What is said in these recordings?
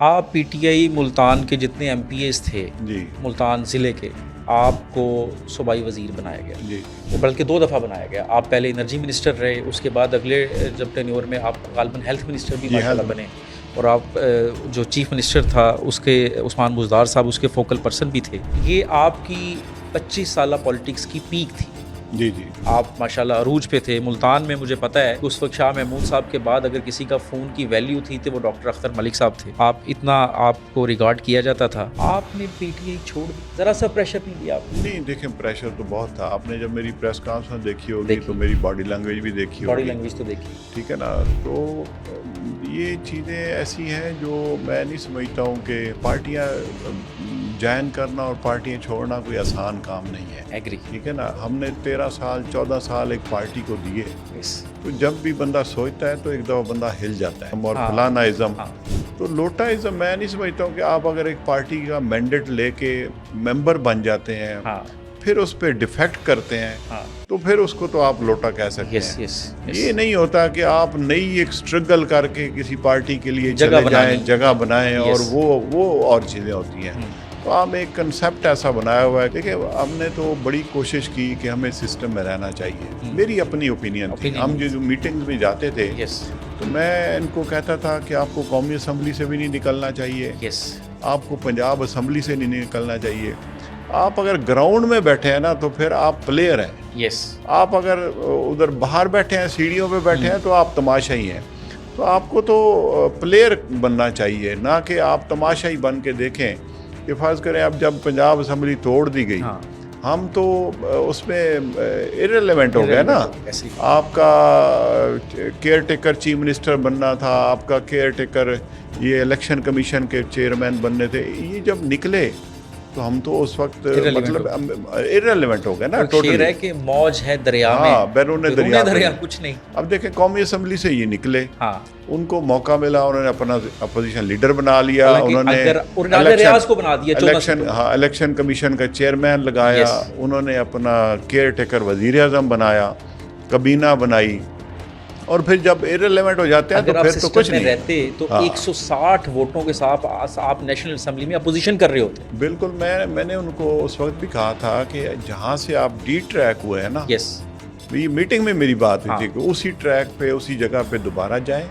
آپ P T I Multan کے جتنے ایم پی ایز تھے جی ملتان ضلع کے، آپ کو صوبائی وزیر بنایا گیا، جی بلکہ 2 دفعہ بنایا گیا۔ آپ پہلے انرجی منسٹر رہے، اس کے بعد اگلے جب ٹینیور میں آپ غالباً ہیلتھ منسٹر بھی جی ماشاء اللہ بنے، اور آپ جو چیف منسٹر تھا اس کے عثمان بزدار صاحب اس کے فوکل پرسن بھی تھے۔ یہ آپ کی 25 سالہ پالیٹکس کی پیک تھی۔ جی جی آپ ماشاءاللہ عروج پہ تھے ملتان میں۔ مجھے پتہ ہے کہ اس وقت شاہ محمود صاحب کے بعد اگر کسی کا فون کی ویلیو تھی تو وہ ڈاکٹر اختر ملک صاحب تھے۔ آپ اتنا آپ کو ریگارڈ کیا جاتا تھا، آپ نے پی ٹی آئی چھوڑ دی، ذرا سا پریشر نہیں دیا آپ نے؟ نہیں دیکھیں، پریشر تو بہت تھا۔ آپ نے جب میری پریس کانفرنس دیکھی ہوگی تو میری باڈی لینگویج بھی دیکھی باڈی ہوگی، لینگویج تو دیکھی۔ ٹھیک ہے نا؟ تو یہ چیزیں ایسی ہیں جو میں نہیں سمجھتا ہوں کہ پارٹیاں جوائن کرنا اور پارٹیاں چھوڑنا کوئی آسان کام نہیں ہے۔ ایگری۔ ٹھیک ہے نا؟ ہم نے 13 سال 14 سال ایک پارٹی کو دیے، تو جب بھی بندہ سوچتا ہے تو ایک دفعہ بندہ ہل جاتا ہے۔ اور فلانا ازم تو لوٹا ازم میں نہیں سمجھتا ہوں کہ آپ اگر ایک پارٹی کا مینڈیٹ لے کے ممبر بن جاتے ہیں پھر اس پہ ڈیفیکٹ کرتے ہیں تو پھر اس کو تو آپ لوٹا کہہ سکتے ہیں۔ یہ نہیں ہوتا کہ آپ نئی ایک سٹرگل کر کے کسی پارٹی کے لیے چلے جائیں، جگہ بنائیں، اور وہ اور چیزیں ہوتی ہیں۔ تو ہم ایک کنسیپٹ ایسا بنایا ہوا ہے۔ دیکھیں، ہم نے تو بڑی کوشش کی کہ ہمیں سسٹم میں رہنا چاہیے۔ میری اپنی اوپینین تھی۔ ہم جو میٹنگز میں جاتے تھے تو میں ان کو کہتا تھا کہ آپ کو قومی اسمبلی سے بھی نہیں نکلنا چاہیے، آپ کو پنجاب اسمبلی سے نہیں نکلنا چاہیے۔ آپ اگر گراؤنڈ میں بیٹھے ہیں نا تو پھر آپ پلیئر ہیں۔ آپ اگر ادھر باہر بیٹھے ہیں، سیڑھیوں پہ بیٹھے ہیں، تو آپ تماشائی ہیں۔ تو آپ کو تو پلیئر بننا چاہیے، نہ کہ آپ تماشائی بن کے دیکھیں کہ فرض کریں اب جب پنجاب اسمبلی توڑ دی گئی ہم تو اس میں ارریلیونٹ ہو گئے نا۔ آپ کا کیئر ٹیکر چیف منسٹر بننا تھا، آپ کا کیئر ٹیکر یہ الیکشن کمیشن کے چیئرمین بننے تھے۔ یہ جب نکلے تو ہم تو اس وقت مطلب ارریلیونٹ ہو گئے نا۔ شعر ہے کہ موج ہے دریا میں، بیرون دریا کچھ نہیں۔ اب دیکھیں، قومی اسمبلی سے یہ نکلے، ان کو موقع ملا، انہوں نے اپنا اپوزیشن لیڈر بنا لیا، انہوں نے الیکشن کمیشن کا چیئرمین لگایا، انہوں نے اپنا کیئر ٹیکر وزیر اعظم بنایا، کابینہ بنائی، اور پھر جب ارریلیونٹ ہو جاتے ہیں تو پھر تو کچھ نہیں رہتے تو 160 ووٹوں کے ساتھ آپ نیشنل اسمبلی میں اپوزیشن کر رہے ہوتے۔ بالکل، میں نے ان کو اس وقت بھی کہا تھا کہ جہاں سے آپ ڈی ٹریک ہوئے ہیں نا، یہ میٹنگ میں میری بات ہوئی تھی کہ اسی ٹریک پہ اسی جگہ پہ دوبارہ جائیں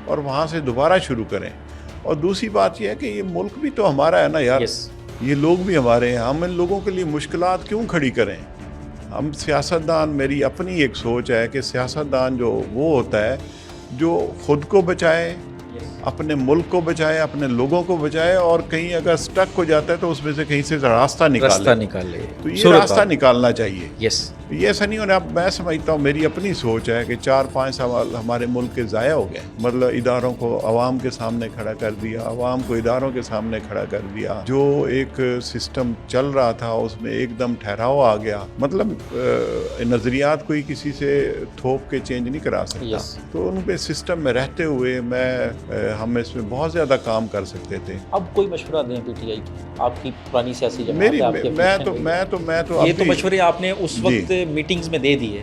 اور وہاں سے دوبارہ شروع کریں۔ اور دوسری بات یہ ہے کہ یہ ملک بھی تو ہمارا ہے نا یار، یہ لوگ بھی ہمارے ہیں، ہم ان لوگوں کے لیے مشکلات کیوں کھڑی کریں؟ ہم سیاستدان، میری اپنی ایک سوچ ہے کہ سیاستدان جو وہ ہوتا ہے جو خود کو بچائے، اپنے ملک کو بچائے، اپنے لوگوں کو بچائے، اور کہیں اگر سٹک ہو جاتا ہے تو اس میں سے کہیں سے راستہ نکالے۔ تو یہ راستہ نکالنا چاہیے۔ یہ ایسا نہیں ہونا۔ اب میں سمجھتا ہوں، میری اپنی سوچ ہے کہ 4-5 سال ہمارے ملک کے ضائع ہو گئے، مطلب اداروں کو عوام کے سامنے کھڑا کر دیا، عوام کو اداروں کے سامنے کھڑا کر دیا۔ جو ایک سسٹم چل رہا تھا اس میں ایک دم ٹھہراؤ آ گیا۔ مطلب نظریات کوئی کسی سے تھوپ کے چینج نہیں کرا سکتا۔ تو ان پہ سسٹم میں رہتے ہوئے ہم اس میں بہت زیادہ کام کر سکتے تھے۔ اب کوئی مشورہ دیں پی ٹی آئی کی، آپ کی پرانی سیاسی جماعت میں تو یہ تو مشورے آپ نے اس وقت میٹنگز میں دے دیے،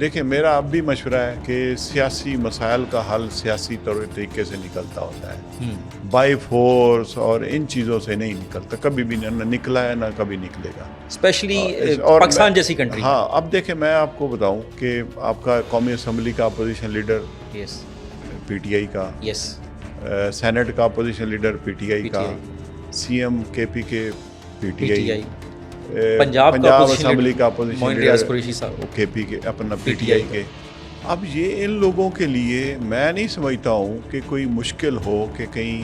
دیکھیں میرا اب بھی مشورہ ہے کہ سیاسی مسائل کا حل سیاسی طریقے سے نکلتا ہوتا ہے، بائی فورس اور ان چیزوں سے نہیں نکلتا، کبھی بھی نہ نکلا ہے نہ کبھی نکلے گا، اسپیشلی پاکستان جیسی کنٹری۔ اب دیکھیں، میں آپ کو بتاؤں کہ آپ کا قومی اسمبلی کا opposition leader P T I کا، سینٹ کا opposition leader P T I کا، سی ایم کے پی کے P T I, Punjab assembly کا اپوزیشن لیڈر کے پی کے اپنا پی ٹی آئی کے۔ اب یہ ان لوگوں کے لیے میں نہیں سمجھتا ہوں کہ کوئی مشکل ہو کہ کہیں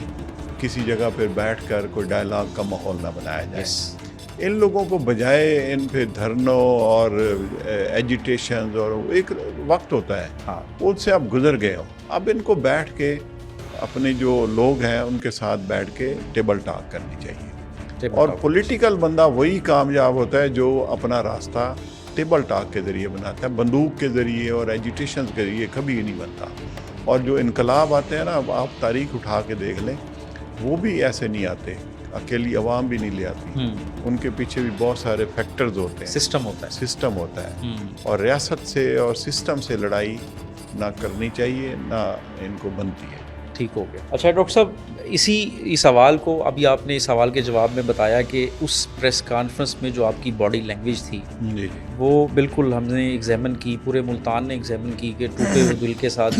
کسی جگہ پہ بیٹھ کر کوئی ڈائلاگ کا ماحول نہ بنایا جائے۔ ان لوگوں کو بجائے ان پہ دھرنوں اور ایجیٹیشنز، اور ایک وقت ہوتا ہے ان سے اب گزر گئے ہو، اب ان کو بیٹھ کے اپنے جو لوگ ہیں ان کے ساتھ بیٹھ کے ٹیبل ٹاک کرنی چاہیے۔ اور پولیٹیکل بندہ وہی کامیاب ہوتا ہے جو اپنا راستہ ٹیبل ٹاک کے ذریعے بناتا ہے، بندوق کے ذریعے اور ایجیٹیشنز کے ذریعے کبھی نہیں بنتا۔ اور جو انقلاب آتے ہیں نا، آپ تاریخ اٹھا کے دیکھ لیں، وہ بھی ایسے نہیں آتے، اکیلی عوام بھی نہیں لے آتی، ان کے پیچھے بھی بہت سارے فیکٹرز ہوتے ہیں، سسٹم ہوتا ہے۔ اور ریاست سے اور سسٹم سے لڑائی نہ کرنی چاہیے، نہ ان کو بنتی ہے۔ ٹھیک ہو گیا. اچھا ڈاکٹر صاحب اس سوال کو ابھی آپ نے اس سوال کے جواب میں بتایا کہ اس پریس کانفرنس میں جو آپ کی باڈی لینگویج تھی جی وہ بالکل ہم نے ایگزامن کی, پورے ملتان نے ایگزامن کی کہ ٹوٹے ہوئے دل کے ساتھ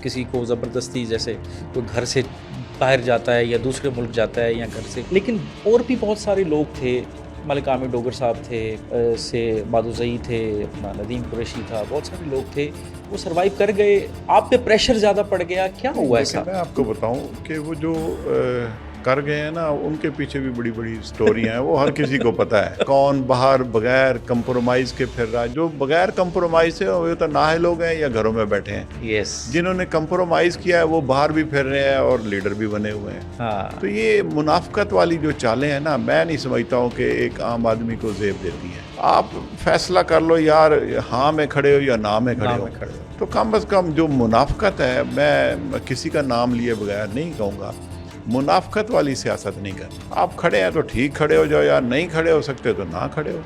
کسی کو زبردستی جیسے کوئی گھر سے باہر جاتا ہے یا دوسرے ملک جاتا ہے یا گھر سے. لیکن اور بھی بہت سارے لوگ تھے, ملک عامر ڈوگر صاحب تھے, سے بادوزئی تھے, اپنا ندیم قریشی تھا, بہت سارے لوگ تھے وہ سروائیو کر گئے. آپ پہ پریشر زیادہ پڑ گیا, کیا ہوا ایسا؟ میں آپ کو بتاؤں کہ وہ جو کر گئے ہیں نا, ان کے پیچھے بھی بڑی بڑی سٹوریاں ہیں, وہ ہر کسی کو پتہ ہے کون باہر بغیر کمپرومائز کے پھر رہا. جو بغیر کمپرومائز سے وہ تو نااہل لوگ ہیں یا گھروں میں بیٹھے ہیں. یس. جنہوں نے کمپرومائز کیا ہے وہ باہر بھی پھر رہے ہیں اور لیڈر بھی بنے ہوئے ہیں. تو یہ منافقت والی جو چالیں ہیں نا, میں نہیں سمجھتا ہوں کہ ایک عام آدمی کو زیب دیتی ہیں. آپ فیصلہ کر لو یار, ہاں میں کھڑے ہو یا نہ میں کھڑے ہو. تو کم از کم جو منافقت ہے, میں کسی کا نام لیے بغیر نہیں کہوں گا, منافقت والی سیاست نہیں کرنی. آپ کھڑے ہیں تو ٹھیک کھڑے ہو جاؤ, یا نہیں کھڑے ہو سکتے تو نہ کھڑے ہو.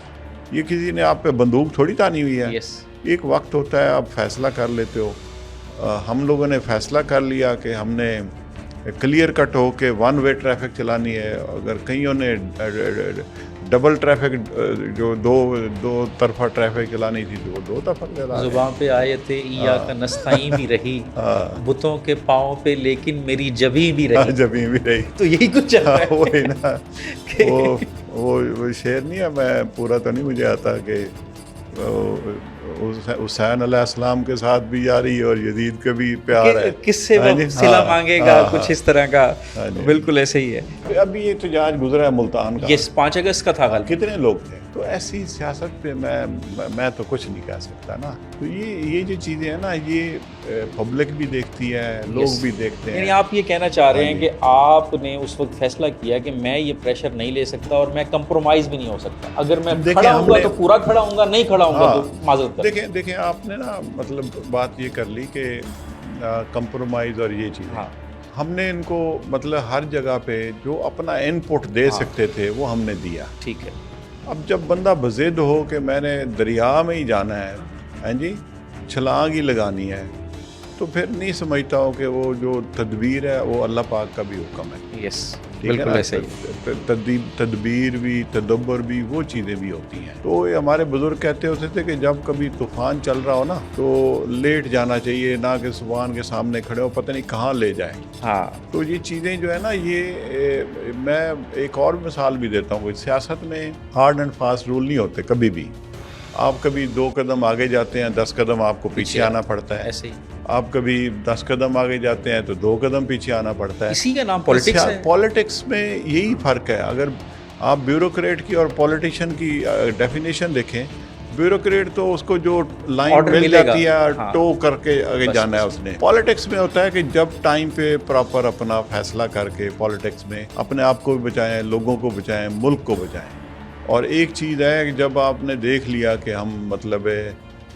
یہ کسی نے آپ پہ بندوق تھوڑی تانی ہوئی ہے. ایک وقت ہوتا ہے آپ فیصلہ کر لیتے ہو. ہم لوگوں نے فیصلہ کر لیا کہ ہم نے کلیئر کٹ ہو کے ون وے ٹریفک چلانی ہے. اگر کئیوں نے ڈبل ٹریفک جو دو طرفہ ٹریفک چلانی تھی تو وہ دو طرفہ چلا. زبان پہ آیت ایاک نستعین بھی رہی, بتوں کے پاؤں پہ لیکن میری جبیں بھی رہی. جبیں بھی رہی. تو یہی کچھ چل رہا ہے. وہی نا, وہ شعر نہیں ہے, میں پورا تو نہیں مجھے آتا, کہ حسین علیہ السلام کے ساتھ بھی یاری اور یزید کے بھی پیار ہے, کس سے وہ صلہ مانگے گا, کچھ اس طرح کا. بالکل ایسے ہی ہے. ابھی یہ احتجاج گزرا ہے ملتان کا, 5 اگست کا تھا, کتنے لوگ تھے. تو ایسی سیاست پہ میں تو کچھ نہیں کہہ سکتا نا. تو یہ جو چیزیں ہیں نا, یہ پبلک بھی دیکھتی ہے, لوگ بھی دیکھتے ہیں. یعنی آپ یہ کہنا چاہ رہے ہیں کہ آپ نے اس وقت فیصلہ کیا کہ میں یہ پریشر نہیں لے سکتا اور میں کمپرومائز بھی نہیں ہو سکتا. اگر میں کھڑا ہوں گا تو پورا کھڑا ہوں گا, نہیں کھڑا ہوں گا تو معذرت. دیکھیں آپ نے نا مطلب بات یہ کر لی کہ کمپرومائز اور یہ چیز, ہم نے ان کو مطلب ہر جگہ پہ جو اپنا ان پٹ دے سکتے تھے وہ ہم نے دیا. ٹھیک ہے. اب جب بندہ بضد ہو کہ میں نے دریا میں ہی جانا ہے, ہاں جی, چھلانگ ہی لگانی ہے, تو پھر نہیں سمجھتا ہوں کہ وہ جو تدبیر ہے وہ اللہ پاک کا بھی حکم ہے. یس, بالکل ایسے ہی. تدبیر بھی, تدبر بھی, وہ چیزیں بھی ہوتی ہیں. تو یہ ہمارے بزرگ کہتے ہوتے تھے کہ جب کبھی طوفان چل رہا ہو نا تو لیٹ جانا چاہیے, نہ کہ طوفان کے سامنے کھڑے ہو پتہ نہیں کہاں لے جائیں. تو یہ چیزیں جو ہے نا, یہ میں ایک اور مثال بھی دیتا ہوں. سیاست میں ہارڈ اینڈ فاسٹ رول نہیں ہوتے کبھی بھی. آپ کبھی 2 قدم آگے جاتے ہیں, 10 قدم آپ کو پیچھے آنا پڑتا ہے. ایسے ہی آپ کبھی 10 قدم آگے جاتے ہیں تو 2 قدم پیچھے آنا پڑتا ہے. اسی کا نام پولیٹکس ہے. پولیٹکس میں یہی فرق ہے. اگر آپ بیوروکریٹ کی اور پولیٹیشین کی ڈیفینیشن دیکھیں, بیوروکریٹ تو اس کو جو لائن مل جاتی ہے ٹو کر کے آگے جانا ہے اس نے. پولیٹکس میں ہوتا ہے کہ جب ٹائم پہ پراپر اپنا فیصلہ کر کے پولیٹکس میں اپنے آپ کو بھی بچائیں, لوگوں کو بچائیں, ملک کو بچائیں. اور ایک چیز ہے کہ جب آپ نے دیکھ لیا کہ ہم مطلب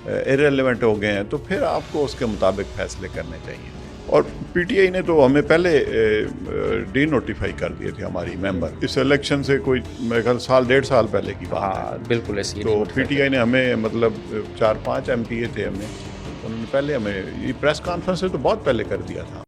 ایرریلیونٹ ہو گئے ہیں تو پھر آپ کو اس کے مطابق فیصلے کرنے چاہیے. اور پی ٹی آئی نے تو ہمیں پہلے ڈی نوٹیفائی کر دیے تھے ہماری ممبر. اس الیکشن سے کوئی میرے خیال 1.5 سال پہلے کی بات ہے. بالکل ایسی. تو پی ٹی آئی نے ہمیں مطلب 4-5 ایم پی اے تھے ہمیں, انہوں نے پہلے ہمیں یہ پریس کانفرنس سے تو بہت پہلے کر دیا تھا.